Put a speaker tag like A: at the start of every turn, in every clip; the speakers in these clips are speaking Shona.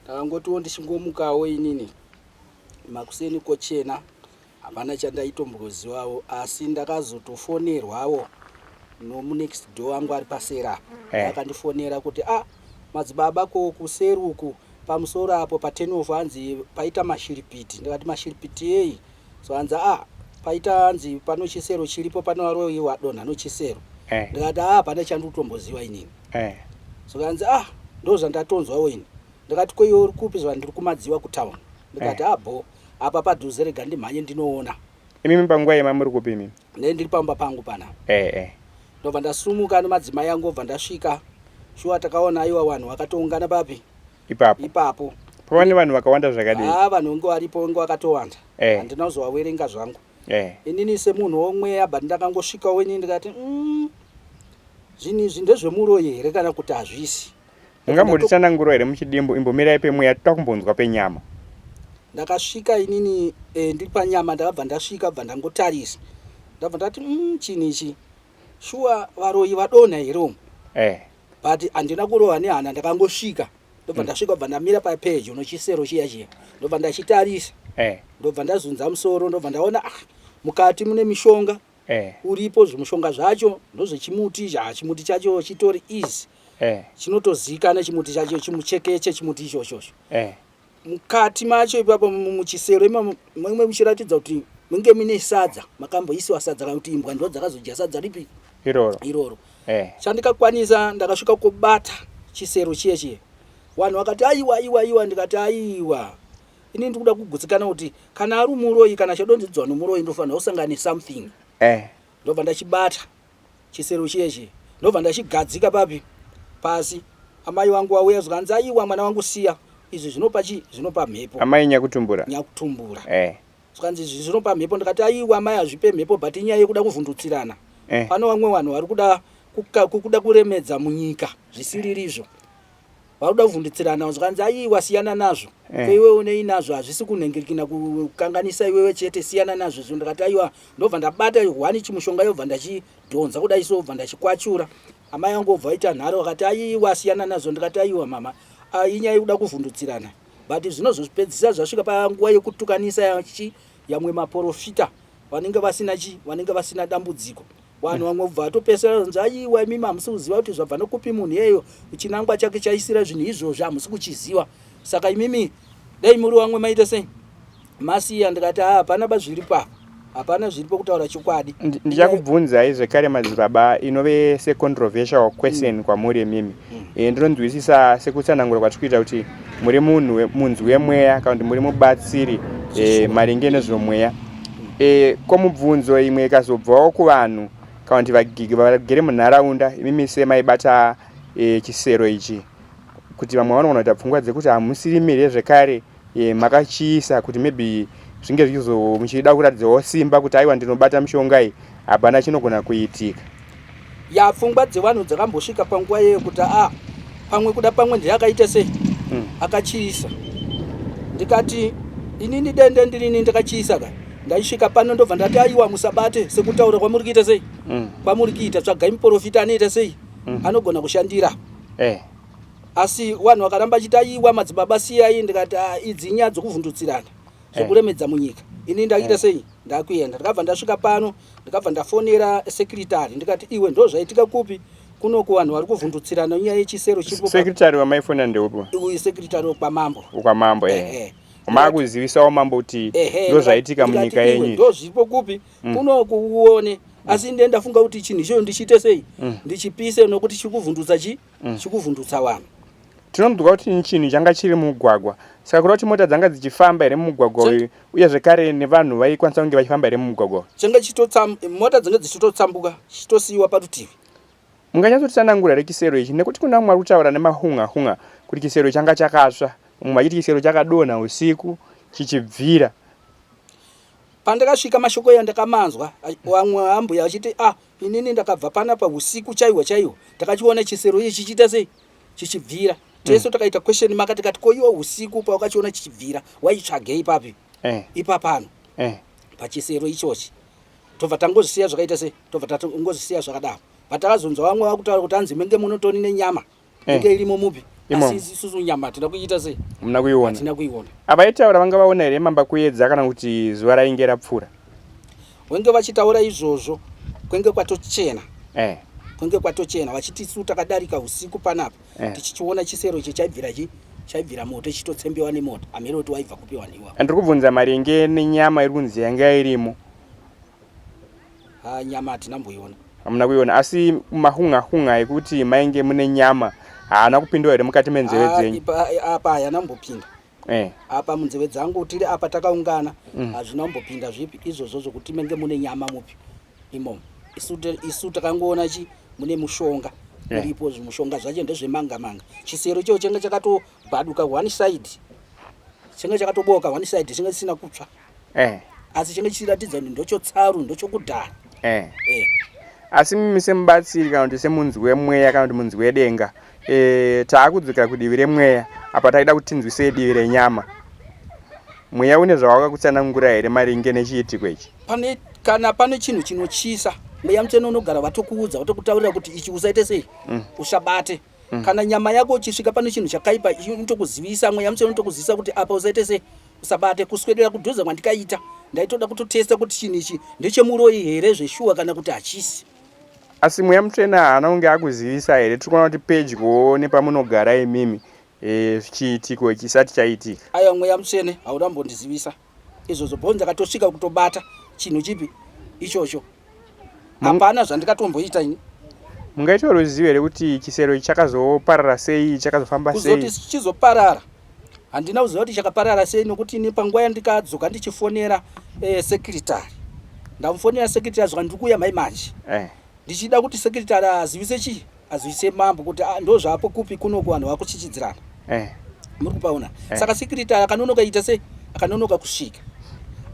A: Ndakangotiwo ndichingomukawo inini makuseni kochena hapana chandaitombonziwawo, asi ndakazotofonerwawo nomunext door wangu ari pasera akandifonera kuti madzibaba kuseruku pamusoro apo pa10 hanzi paita mashiripiti. Ndikati mashiripiti ei? So hanzi paita hanzi pano Chisero chiripo panowaroyiwa donha noChisero. Ndikati hapana chandutomboziwa inini. So hanzi ndozvandatonzwawo ini. Ndikati koiwe uri kupi? Zva ndiri kuMadziwa kutown. Ndikati bo apa padhuze rega ndimhanye ndinoona.
B: Imimi panguva yema muri kupi imimi?
A: Ndiri pamba pangu pana. Ndobva ndasumuka nemadzimai yangu obva ndasvika. Shuwa takaona aiwa vanhu vakatoungana papi? Ipapo.
B: Pavane vanhu vakawanda zvakadii?
A: Vanhu vangu varipo vangu vakatowanda. Handina kuzovaverenga zvangu. Inini semunhu womweya bva ndakangosvikawo inini ndikati zvinhu izvi ndezvemuroyi here kana kuti hazvisi?
B: Mungambotisanangura here muchidimbo imbomirai pemweya toda kumbonzwa penyama?
A: Ndakasvika inini ndiri panyama, ndakabva ndasvika bva ndangotarisa. Ndabva ndati chiini ichi? Shuwa varoyi vadonha here umu? But handina kurova nehana, ndakangosvika. Ndobva ndasvika bva ndamira papedyo noChisero chiya. Ndobva ndachitarisa. Ndobva ndazunza musoro, ndobva ndaona mukati mune mishonga. Uripo zvimushonga zvacho ndozvechimuti, chimuti chacho chitori easy. Chinotozikana chimuti chacho, chimuchekeche chimuti ichocho. Mukati macho ipapo muChisero mumwe muchiratidza kuti munge mine sadza, makamboisiwa sadza kana kuti imbwa ndo dzakazodya sadza ripi? Iroro. Chandikakwanisa ndakasvika kubata Chisero chiye. Vanhu vakati aiwa, ndikati aiwa. Ini ndikuda kugutsikana kuti kana ari muroyi kana chadonzidzwa nomuroyi ndofanira kusangana something. Ndobva ndachibata Chisero chiye. Ndobva ndachigadzika papi? Pasi. Amai vangu vauya zvanzi aiwa mwana wangu siya. Izvi zvinopa mhepo.
B: Amai nyakutumbura?
A: Nyakutumbura. Zvanzi izvi zvinopa mhepo. Ndikati aiwa amai hazvipe mhepo, but inyaya yekuda kuvhundutsirana. Pano vamwe vanhu vari kuda kuremedza munyika zvisiririzvo. Varuda kuvhundutsirana zvanzi aiwa siyana nazvo. Iwe unei nazvo hazvisi kunhengekina kukanganisa iwewe chete, siyana nazvo. Ndikati aiwa, ndobva ndabata hwani chimushonga yobva ndachidhonza kudai so bva ndachikwachura. Amai angu obva aita nharo akati aiwa siyana nazvo. Ndikati aiwa mama, inyaya yekuda kuvhundutsirana. But zvinozopedzisa zvasvika panguva yekutukanisa yamwe maprofita vanenge vasina dambudziko. Vanhu vamwe bva vatopesera kunzi aiwa imimi hamusi kuziva kuti zvabva nokupi munhu iyeyo chinangwa chake chaisira zvinhu izvozvo hamusi kuchiziva. Saka imimi dai muri vamwe maita sei? Masiya. Ndikati hapana zviripo, hapana zviripo kutaura chokwadi.
B: Ndichakubvunzai zvekare madzibaba inove secontroversial question kwamuri imimi. Ndinonzwisisa sekutsanangura kwatiri kuita kuti muri munzwi wemweya kana kuti muri mubatsiri maringe nezvomweya. Komubvunzo imwe ikazobvawo kuvanhu kana kuti vagigi vagere munharaunda, imimi semaibata Chisero ichi, kuti vamwe vanogona kuita pfungwa dzekuti hamusirimire zvekare makachiisa kuti maybe zvinge muchida kuratidzawo simba kuti aiwa ndinobata mishonga iyi, hapana chinogona kuitika.
A: Pfungwa dzevanhu dzakambosvika panguva yeyo kuti pamwe kuda pamwe ndiyakaita sei akachiisa. Ndikati inini dende ndirini ndakachiisa ka. Ndaisvika pano ndobva ndati aiwa musabate sekutaura kwamuri kuita sei? Kwamuri kuita tsvagai muprofita anoita sei? Anogona kushandira. Asi vanhu vakaramba chita aiwa madzibaba siyai. Ndikati idzi nyaya dzokuvhundutsirana zvokuremedza munyika. Ini ndakuita sei? Ndakuenda. Ndakabva ndasvika pano, ndakabva ndafonera secretary ndikati iwe ndo zvaitika kupi? Kunoku vanhu vari kuvhundutsirana nyaya yeChisero chiripo.
B: Secretary wamaifona ndeupo?
A: Uyu secretary wokwamambo.
B: Ukwamambo makuzivisawo mambo kuti ndo zvaitika munyika yenyu.
A: Ndo zviripo kupi? Kunoku uone. Asi ndiye ndafunga kuti chinhu ichoyo ndichiite sei? Ndichipise nokuti chikuvhundutsa chikuvhundutsa vanhu.
B: Tinombwa kuti chinhu changa chiri mumugwagwa. Saka kuda kuti mota dzanga dzichifamba here mumugwagwa uyu uye zvekare nevanhu vaikwanisa kunge vachifamba here mumugwagwa.
A: Mota dzanga dzichitotsambuka chitosiyiwa parutivi.
B: Munganyatsotisanangura reChisero ichi nekuti kuna mumwe ari kutaura nemahunga kuti Chisero changa chakatsva, mumwe achiti Chisero chakadonha usiku chichibvira.
A: Pandakasvika mashoko yandakamanzwa vamwe ambuya vachiti inini ndakabva panapa usiku chaiwo ndakachiona Chisero ichi chichiita sei? Chichibvira. Tese takaita question mark tikati koiwa usiku pawakachiona chichibvira waitsvagei papi? Ipapano pachisero ichochi. Tobva tangozisiya zvakaita sei? Tobva tangozisiya zvakadaro. Patakazonzwa vamwe vakutaura kuti hanzi menge munotoni nenyama. Menge irimo mupi? asi isusu nyama tina kuita sei
B: mnakuiona
A: tina kuiona
B: apa itaura vanga vaona here mamba kuedza kana kuti zuva rainge rapfuura
A: wenge vachitaura izvozvo kwenge kwatochena kwenge kwatochena vachiti su takadarika usiku panapa tichichiona chisero chaibvira moto chitotsembewa nemoto amene kuti waibva kupiwa niwa
B: ndiri kubvunza maringe nenyama iri kunzi yanga irimo
A: nyama hatinamboiona
B: hamuna kuiona asi mahunga ekuti mainge mune nyama haana kupindwa here mukati menzeve dzenyu
A: apa hayanambopinda apa munzeve dzangu tiri apa takaungana hazvinambopinda zvipi izvozvo zvokuti menge mune nyama mupi imomo isu takangoona mune mushonga uripo zvimushonga zvacho ndezvemanga chisero choo chenge chakatobhaduka one side chenge chakatoboka one side chenge chisina kutsva asi chenge chichiratidza kuti ndochotsaru ndochokudhara
B: asi mimi semubatsiri kana kuti semunzi wemweya kana kuti munzi wedenga taakudzokera kudivi remweya apa taida kuti tinzwisei divi renyama mweya une zvawakakutsanangura here maringe nechiitiko ichi
A: kana pane chinhu chinochisa mweya mutsvene unogara vatokuudza vatokutaurira kuti ichi usaite sei usabate kana nyama yako uchisvika pane chinhu chakaipa unotokuzivisa mweya mutsvene unotokuzivisa kuti apa usaite sei usabate kuswedera kudhoza kwandikaita ndaitoda kutotesta kuti chinhu ichi ndechemuroyi here zveshuwa kana kuti hachisi
B: asi mweya mutsvene haana kunge akuzivisa here tiri kuona kuti pedyo nepamunogara imimi chiitiko chisati chaitika
A: aiwa mweya mutsvene haudambondizivisa izvozvo bho ndakatosvika kutobata chinhu chipi ichocho hapana zvandikatomboita ini
B: mungaita ruzivo here kuti chisero chakazoparara sei chakazofamba sei
A: kuzoti chizoparara handina kuziva kuti chakaparara sei nokuti ini panguva yandikadzoka ndichifonera sekretari ndamufonera sekretari zvoka ndiri kuuya mai manje ndichida kuti sekretari azivise chii azivise mambo kuti ndo zvapo kupi kunoku vanhu vakuchichidzirana muri kupaona saka sekretari akanonoka ita sei akanonoka kusvika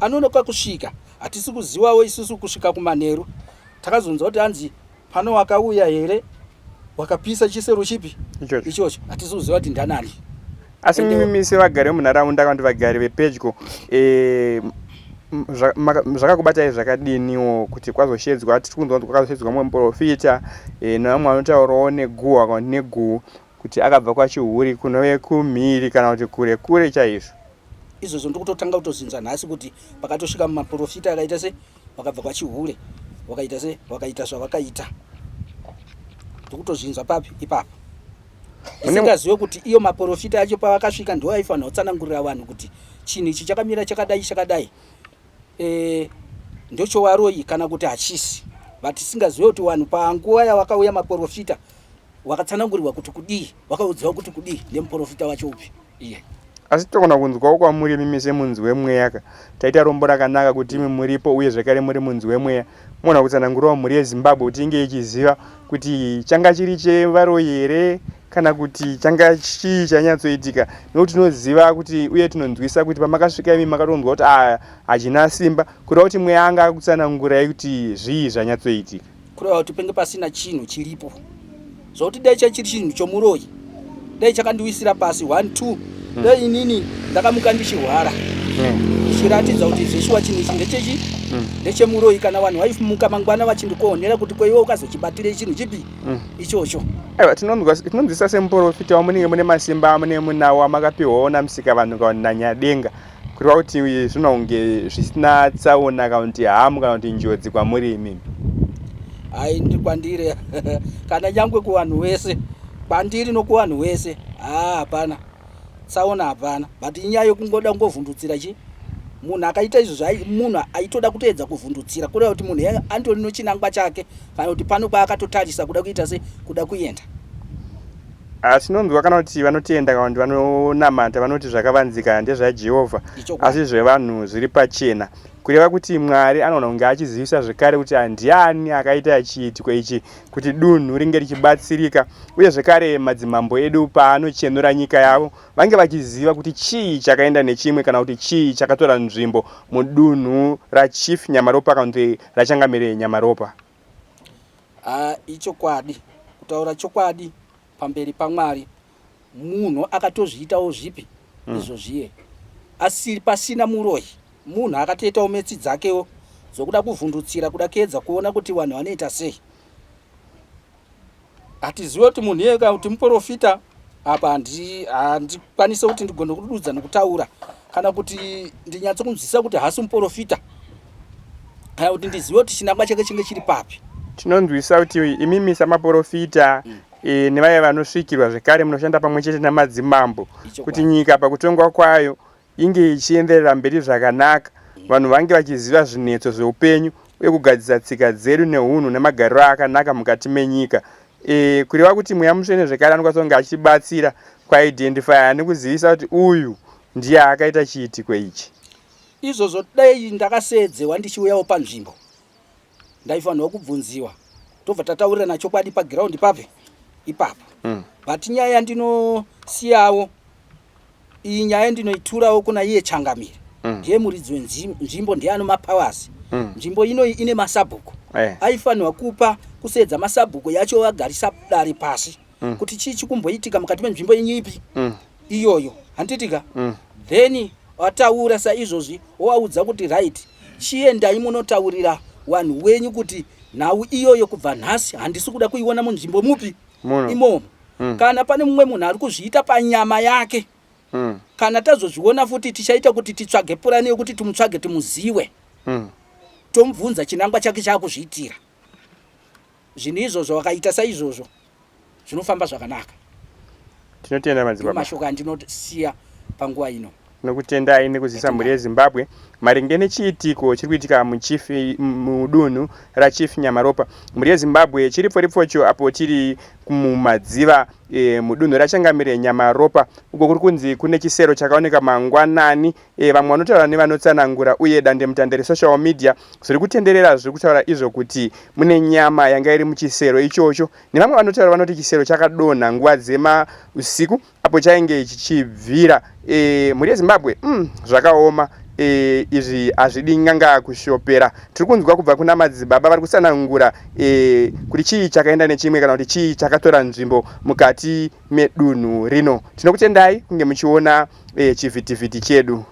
A: anonoka kusvika hatisi kuzivawo isusu kusvika kumanheru takazonza kuti hanzi pano wakauya here wakapisa chisero chipi ichocho hatisi kuziva kuti ndanani
B: asi mimi sevagari vemunharaunda kana kuti vagari vepedyo zvakakubatai zvakadiniwo kuti kwazoshedzwa tiri kunzwa kuti kwakazoshedzwa mumwe muprofita nevamwe vanotaurawo neguhwa kana kuti neguhu kuti akabva kwachihuri kunove kumhiri kana kuti kure kure chaizvo
A: izvozvo ndikutotanga kutozinza nhasi kuti pakatosvika mumaprofita akaita se vakabva kwachihure wakaita se wakaita zvavakaita ndikutozvinzwa papi ipapo isingazive kuti iyo maprofita acho pavakasvika ndiwo aifanira kutsanangurira vanhu kuti chinhu ichi chakamira chakadai ndochowaroyi kana kuti hachisi vatisingazive kuti vanhu panguva yavakauya maprofita wakatsanangurirwa kuti kudii wakaudziwa kuti kudii nemuprofita wacho upi iye
B: asi togona kunzwawo kwamuri mimi semunzi wemweya taita rombo rakanaka kuti imi muripo uye zvakare muri munzi wemweya mona kutsanangurawo mhuri yezimbabwe kuti inge ichiziva kuti changa chiri chevaroyi here kana kuti changa chii chanyatsoitika nokuti tinoziva kuti uye tinonzwisa kuti pamakasvika imi makatonzwa kuti hachina simba kureva kuti mweya anga akutsanangurai kuti zvii zvanyatsoitika
A: kureva kuti penge pasina chinhu chiripo zvokuti dai chachiri chinhu chomuroyi dai chakandiwisira pasi 1 2 dai inini ndakamuka ndichihwara ichiratidza kuti zveshuwa chinhu ichi ndechechi ndechemuroyi kana vanhu vaimuka mangwana vachindikuonera kuti kweiwe ukazochibatire chinhu chipi ichocho
B: aiwa tinonzwisa semuprofita wamunenge mune masimba mune munawo amakapiwawo namusika vanhu kana nyadenga kureva kuti zvinonge zvisina tsaona kana kuti hamu kana kuti njodzi kwamuri imimi
A: hai ndikwandire kana nyangwe kuvanhu vese kwandiri nokuvanhu vese hapana tsaona hapana but inyaya yokungoda kungovhundutsira chi munhu akaita izvo munhu aitoda kutoedza kuvhundutsira kureva kuti munhu andori nochinangwa chake kana kuti pano paakatotarisa kuda kuita se kuda kuenda
B: tinonzwa kana kuti vanotenda kana kuti vanonamata vanoti zvakavanzika ndezvajehovha asi zvevanhu zviri pachena kureva kuti mwari anoona kunge achizivisa zvekare kuti ndiani akaita chiitiko ichi kuti dunhu ringe richibatsirika uye zvekare madzimambo edu paanochenura nyika yavo vange vachiziva kuti chii chakaenda nechimwe kana kuti chii chakatora nzvimbo mudunhu rachief Nyamaropa kana kuti rachangamire Nyamaropa
A: ichokwadi kutaura chokwadi pamberi paMwari munhu akatozviitawo zvipi izvo zviye asi pasina muroyi munhu akatoitawo metsi dzakewo dzokuda kuvhundutsira kuda kuedza kuona kuti vanhu vanoita sei hatizive kuti munhu iyeka kuti muprofita apa handikwanise kuti ndigone kududza nekutaura kana kuti ndinyatso kunzwisisa kuti hasi muprofita kana kuti ndizive kuti chinangwa chake chinge chiri papi.
B: Tinonzwisisa kuti imimi samaprofita nevaya vanosvikirwa zvekare munoshanda pamwe chete namadzimambo kuti nyika pakutongwa kwayo inge ichienderera mberi zvakanaka, vanhu vange vachiziva zvinetso zveupenyu uye kugadzisa tsika dzedu neunhu nemagariro akanaka mukati menyika. Kureva kuti mweya mutsvene zvekare anokwanisa kunge achibatsira kuidentifya nekuzivisa kuti uyu ndiye akaita chiitiko ichi.
A: Izvozvo dai ndakasedzewa ndichiuyawo panzvimbo ndaifanirwa kubvunziwa tobva tataurirana chokwadi paground ipapo. But nyaya yandinosiyawo iyi nyaya ndinoiturawo kuna iye Changamire ndiye muridzi wenzvimbo ndiye ano mapowers. Nzvimbo inoyi ine masabhuku aifanirwa kupa kusedza masabhuku yacho vagarisa dare pasi kuti chii chikumboitika mukati menzvimbo inyipi iyoyo handitika. Then wataura saizvozvi waudza kuti right chiendai munotaurira vanhu wenyu kuti nhau iyoyo kubva nhasi handisi kuda kuiona munzvimbo mupi imomo. Kana pane mumwe munhu ari kuzviita panyama yake kana tazozviona futi tichaita kuti titsvage purani yokuti timutsvage timuziwe tomubvunza chinangwa chake chaakuzviitira. Zvinhu izvozvo wakaita saizvozvo zvinofamba zvakanaka.
B: Tinotenda madzibaba.
A: Mashoko andinosiya panguva ino.
B: Nokutendai nekuzivisa mhuri yeZimbabwe maringe nechiitiko chiri kuitika mudunhu raChief Nyamaropa. Mhuri yeZimbabwe chiripo ripocho apo tiri kuMadziwa mudunhu raChangamire Nyamaropa uko kuri kunzi kune chisero chakaoneka mangwanani. Vamwe vanotaura nevanotsanangura uye dandemutande resocial media zviri kutenderera zviri kutaura izvo kuti mune nyama yanga iri muchisero ichocho, nevamwe vanotaura vanoti chisero chakadonha nguva dzemausiku apo chainge chichibvira. Mhuri yeZimbabwe zvakaoma. Izvi hazvidi nyanga kushopera. Tiri kunzwa kubva kuna madzibaba vari kutsanangura kuti chii chakaenda nechimwe kana kuti chii chakatora nzvimbo mukati medunhu rino. Tinokutendai kunge muchiona chivhitivhiti chedu.